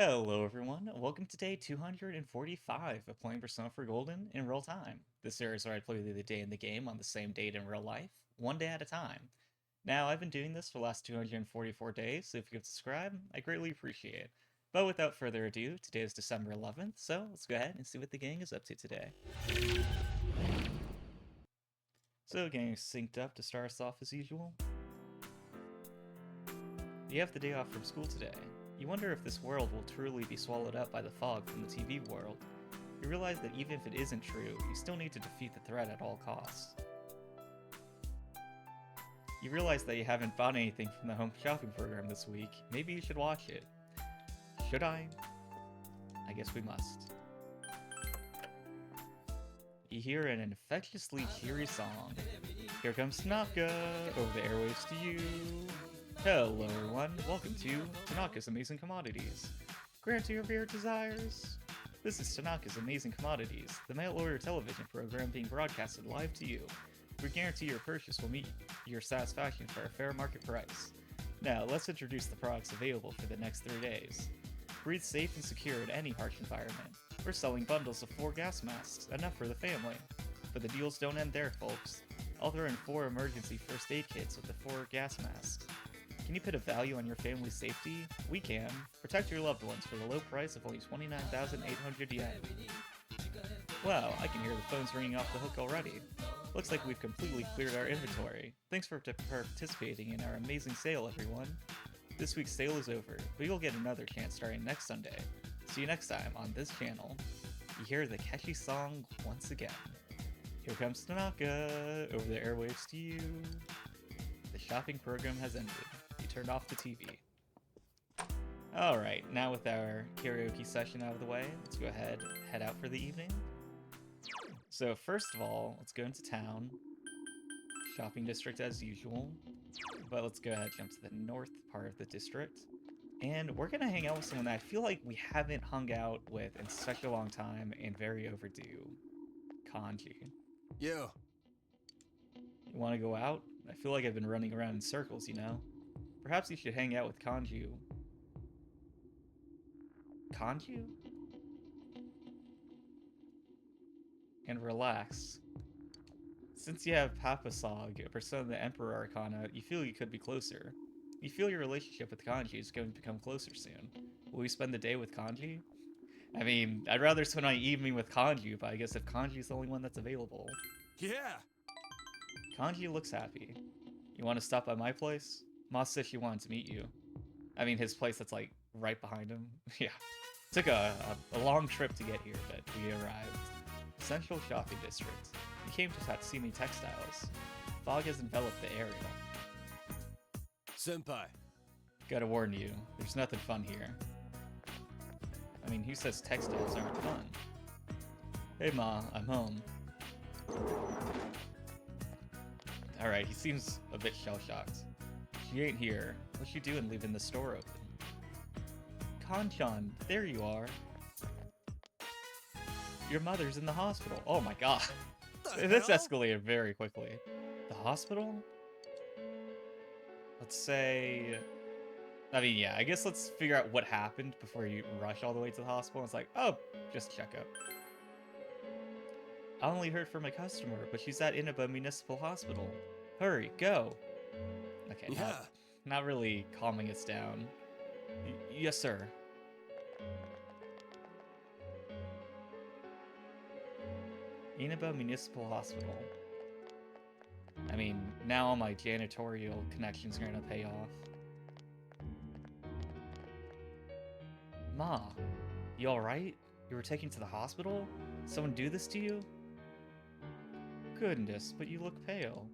Hello everyone, welcome to day 245 of playing Persona 4 Golden in real time. This series where I play the day in the game on the same date in real life, one day at a time. Now, I've been doing this for the last 244 days, so if you could subscribe, I greatly appreciate it. But without further ado, today is December 11th, so let's go ahead and see what the gang is up to today. So, gang is synced up to start us off as usual. You have the day off from school today. You wonder if this world will truly be swallowed up by the fog from the TV world. You realize that even if it isn't true, you still need to defeat the threat at all costs. You realize that you haven't bought anything from the home shopping program this week. Maybe you should watch it. Should I? I guess we must. You hear an infectiously cheery song. Here comes Tanaka, over the airwaves to you. Hello everyone, welcome to Tanaka's Amazing Commodities. Grant your favorite desires. This is Tanaka's Amazing Commodities, the mail-order television program being broadcasted live to you. We guarantee your purchase will meet your satisfaction for a fair market price. Now, let's introduce the products available for the next 3 days. Breathe safe and secure in any harsh environment. We're selling bundles of 4 gas masks, enough for the family. But the deals don't end there, folks. I'll throw in 4 emergency first aid kits with the 4 gas masks. Can you put a value on your family's safety? We can. Protect your loved ones for the low price of only 29,800 yen. Wow, I can hear the phones ringing off the hook already. Looks like we've completely cleared our inventory. Thanks for participating in our amazing sale, everyone. This week's sale is over, but you'll get another chance starting next Sunday. See you next time on this channel. You hear the catchy song once again. Here comes Tanaka, over the airwaves to you. The shopping program has ended. You turned off the TV. Alright, now with our karaoke session out of the way, let's go ahead and head out for the evening. So first of all, let's go into town. Shopping district as usual. But let's go ahead and jump to the north part of the district. And we're gonna hang out with someone that I feel like we haven't hung out with in such a long time and very overdue. Kanji. Yo. You wanna go out? I feel like I've been running around in circles, you know? Perhaps you should hang out with Kanji. Kanji? And relax. Since you have Papasog, a Persona of the Emperor Arcana, you feel you could be closer. You feel your relationship with Kanji is going to become closer soon. Will you spend the day with Kanji? I mean, I'd rather spend my evening with Kanji, but I guess if Kanji's the only one that's available. Yeah. Kanji looks happy. You want to stop by my place? Ma said she wanted to meet you. I mean, his place that's like right behind him. Yeah. Took a long trip to get here, but we arrived. Central Shopping District. You came to Tatsumi Textiles. Fog has enveloped the area. Senpai. Gotta warn you, there's nothing fun here. I mean, who says textiles aren't fun? Hey Ma, I'm home. Alright, he seems a bit shell-shocked. She ain't here. What's she doing leaving the store open? Kanchan, there you are. Your mother's in the hospital. Oh my god. This escalated very quickly. The hospital? Let's say... I mean, yeah, I guess let's figure out what happened before you rush all the way to the hospital. It's like, oh, just check up. I only heard from a customer, but she's at Inaba Municipal Hospital. Hurry, go! Okay, Yeah. not really calming us down. Yes, sir. Inaba Municipal Hospital. I mean, now all my janitorial connections are gonna pay off. Ma, you alright? You were taken to the hospital? Someone do this to you? Goodness, but you look pale.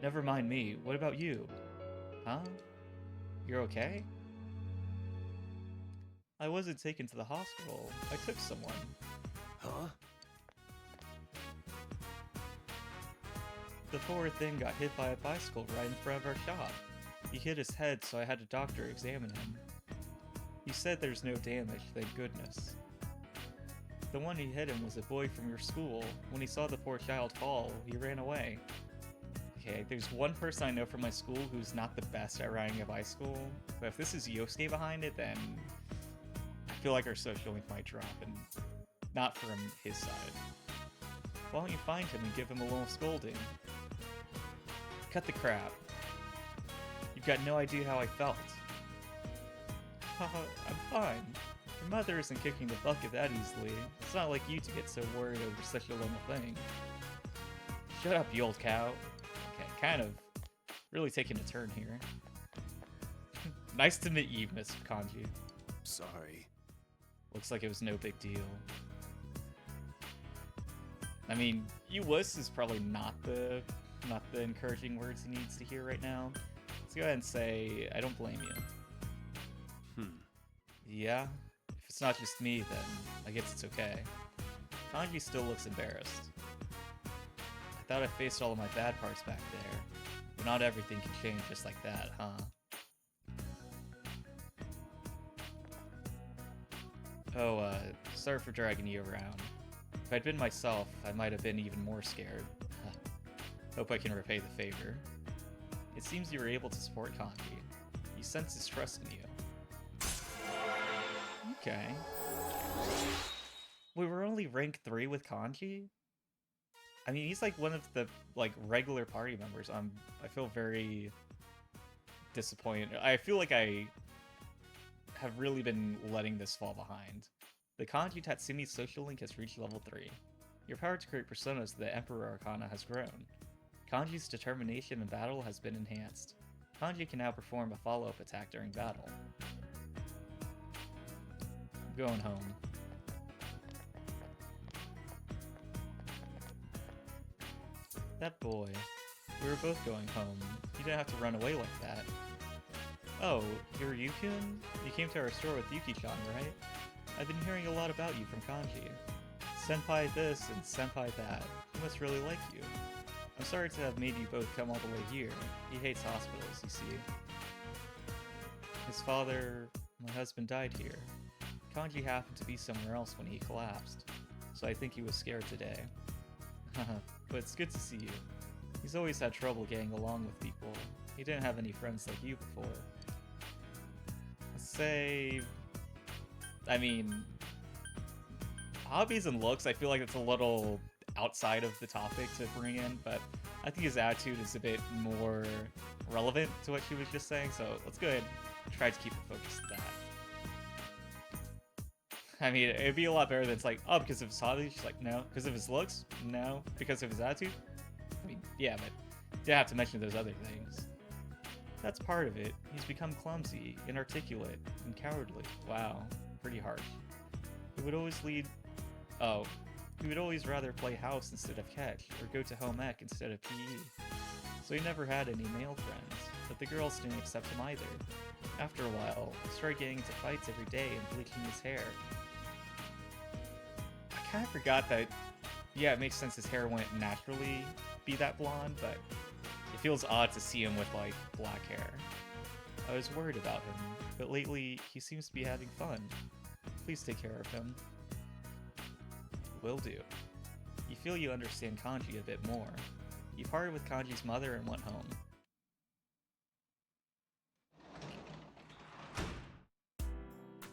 Never mind me, what about you? Huh? You're okay? I wasn't taken to the hospital. I took someone. Huh? The poor thing got hit by a bicycle right in front of our shop. He hit his head, so I had a doctor examine him. He said there's no damage, thank goodness. The one who hit him was a boy from your school. When he saw the poor child fall, he ran away. Okay, there's one person I know from my school who's not the best at riding a bicycle, but if this is Yosuke behind it, then feel like our social link might drop, and not from his side. Why don't you find him and give him a little scolding? Cut the crap. You've got no idea how I felt. Haha, I'm fine. Your mother isn't kicking the bucket that easily. It's not like you to get so worried over such a little thing. Shut up, you old cow. Okay, kind of really taking a turn here. Nice to meet you, Miss Kanji. Sorry. Looks like it was no big deal. I mean, you wuss is probably not the encouraging words he needs to hear right now. Let's go ahead and say, I don't blame you. Yeah? If it's not just me, then I guess it's okay. Kanji still looks embarrassed. I thought I faced all of my bad parts back there, but not everything can change just like that, huh? Oh, sorry for dragging you around. If I'd been myself, I might have been even more scared. Hope I can repay the favor. It seems you were able to support Kanji. You sense his trust in you. Okay. We were only rank 3 with Kanji? I mean, he's like one of the regular party members. I feel very disappointed. I feel like I have really been letting this fall behind. The Kanji Tatsumi social link has reached level 3. Your power to create personas to the Emperor Arcana has grown. Kanji's determination in battle has been enhanced. Kanji can now perform a follow-up attack during battle. I'm going home. That boy. We were both going home. You didn't have to run away like that. Oh, you're Yukun? You came to our store with Yuki-chan, right? I've been hearing a lot about you from Kanji. Senpai this and senpai that. He must really like you. I'm sorry to have made you both come all the way here. He hates hospitals, you see. His father, my husband, died here. Kanji happened to be somewhere else when he collapsed, so I think he was scared today. Haha, but it's good to see you. He's always had trouble getting along with people. He didn't have any friends like you before. Let's say... I mean... hobbies and looks, I feel like it's a little outside of the topic to bring in, but I think his attitude is a bit more relevant to what she was just saying, so let's go ahead and try to keep it focused on that. I mean, it'd be a lot better than it's like, oh, because of his hobbies? She's like, no. Because of his looks? No. Because of his attitude? I mean, yeah, but you have to mention those other things. That's part of it. He's become clumsy, inarticulate, and cowardly. Wow, pretty harsh. He would always lead... Oh. He would always rather play house instead of catch, or go to home ec instead of PE. So he never had any male friends, but the girls didn't accept him either. After a while, he started getting into fights every day and bleaching his hair. I kind of forgot that, yeah, it makes sense his hair wouldn't naturally be that blonde, but it feels odd to see him with, like, black hair. I was worried about him, but lately he seems to be having fun. Please take care of him. Will do. You feel you understand Kanji a bit more. You parted with Kanji's mother and went home.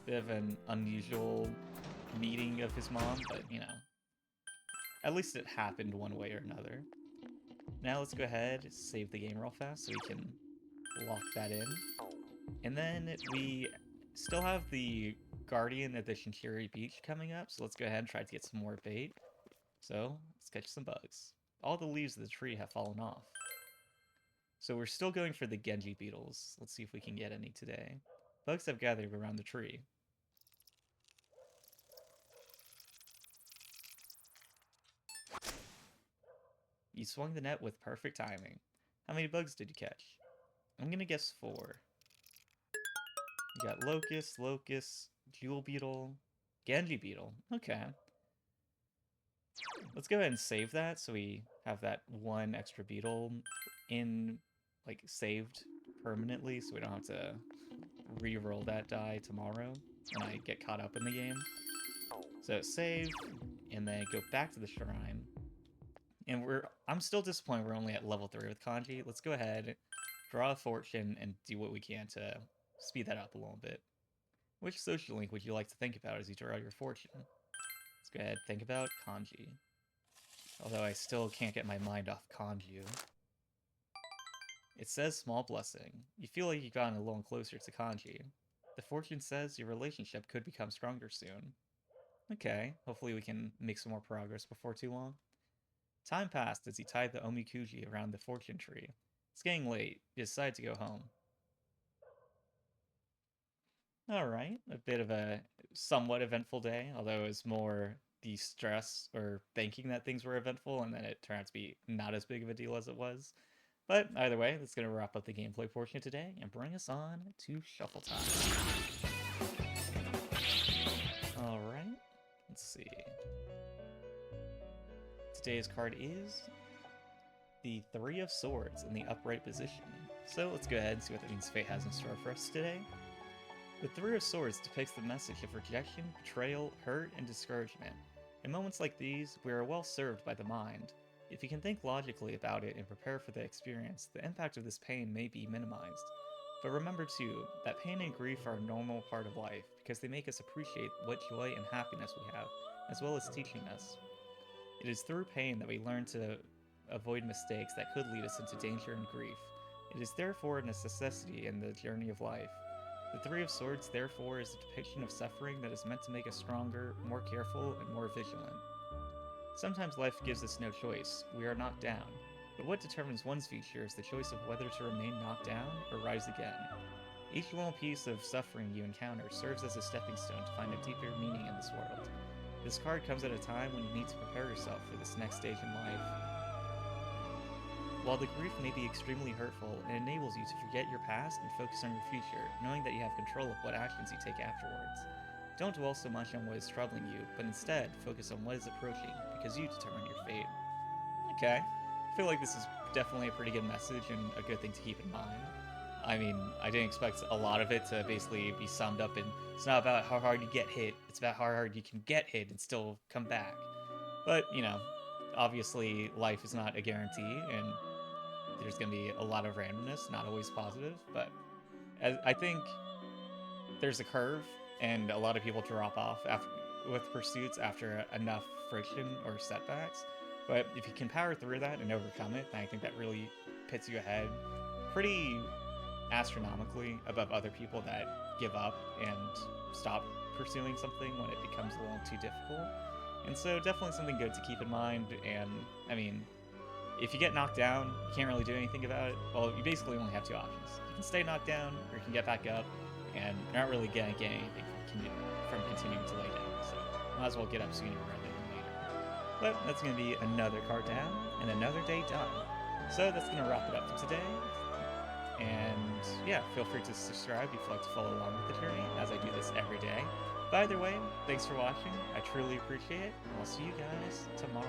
Bit of an unusual meeting of his mom, but, you know. At least it happened one way or another. Now let's go ahead, save the game real fast so we can lock that in. And then we still have the Guardian of the Shinchiri Beach coming up, so let's go ahead and try to get some more bait. So, let's catch some bugs. All the leaves of the tree have fallen off. So we're still going for the Genji beetles. Let's see if we can get any today. Bugs have gathered around the tree. You swung the net with perfect timing. How many bugs did you catch? I'm gonna guess 4. You got locust, jewel beetle, Genji beetle. Okay. Let's go ahead and save that so we have that one extra beetle in, like, saved permanently so we don't have to re-roll that die tomorrow when I get caught up in the game. So save, and then go back to the shrine. And I'm still disappointed we're only at level 3 with Kanji. Let's go ahead, draw a fortune, and do what we can to speed that up a little bit. Which social link would you like to think about as you draw your fortune? Let's go ahead, think about Kanji. Although I still can't get my mind off Kanji. It says small blessing. You feel like you've gotten a little closer to Kanji. The fortune says your relationship could become stronger soon. Okay, hopefully we can make some more progress before too long. Time passed as he tied the omikuji around the fortune tree. It's getting late. You decide to go home. Alright, a bit of a somewhat eventful day, although it was more the stress or thinking that things were eventful, and then it turned out to be not as big of a deal as it was. But either way, that's going to wrap up the gameplay portion of today and bring us on to shuffle time. Alright, let's see. Today's card is the Three of Swords in the upright position. So let's go ahead and see what that means fate has in store for us today. The Three of Swords depicts the message of rejection, betrayal, hurt, and discouragement. In moments like these, we are well served by the mind. If you can think logically about it and prepare for the experience, the impact of this pain may be minimized. But remember too, that pain and grief are a normal part of life, because they make us appreciate what joy and happiness we have, as well as teaching us. It is through pain that we learn to avoid mistakes that could lead us into danger and grief. It is therefore a necessity in the journey of life. The Three of Swords, therefore, is a depiction of suffering that is meant to make us stronger, more careful, and more vigilant. Sometimes life gives us no choice. We are knocked down. But what determines one's future is the choice of whether to remain knocked down or rise again. Each little piece of suffering you encounter serves as a stepping stone to find a deeper meaning in this world. This card comes at a time when you need to prepare yourself for this next stage in life. While the grief may be extremely hurtful, it enables you to forget your past and focus on your future, knowing that you have control of what actions you take afterwards. Don't dwell so much on what is troubling you, but instead focus on what is approaching, because you determine your fate. Okay, I feel like this is definitely a pretty good message and a good thing to keep in mind. I mean, I didn't expect a lot of it to basically be summed up in it's not about how hard you get hit, it's about how hard you can get hit and still come back. But, you know, obviously life is not a guarantee, and there's going to be a lot of randomness, not always positive, but I think there's a curve, and a lot of people drop off with pursuits after enough friction or setbacks. But if you can power through that and overcome it, then I think that really puts you ahead pretty astronomically above other people that give up and stop pursuing something when it becomes a little too difficult. And so definitely something good to keep in mind. And I mean, if you get knocked down, you can't really do anything about it. Well, you basically only have two options. You can stay knocked down, or you can get back up, and you're not really gonna get anything from continuing to lay down. So might as well get up sooner rather than later. But that's gonna be another card down and another day done. So that's gonna wrap it up for today. And yeah, feel free to subscribe if you'd like to follow along with the journey, as I do this every day. But either way, thanks for watching. I truly appreciate it, and I'll see you guys tomorrow.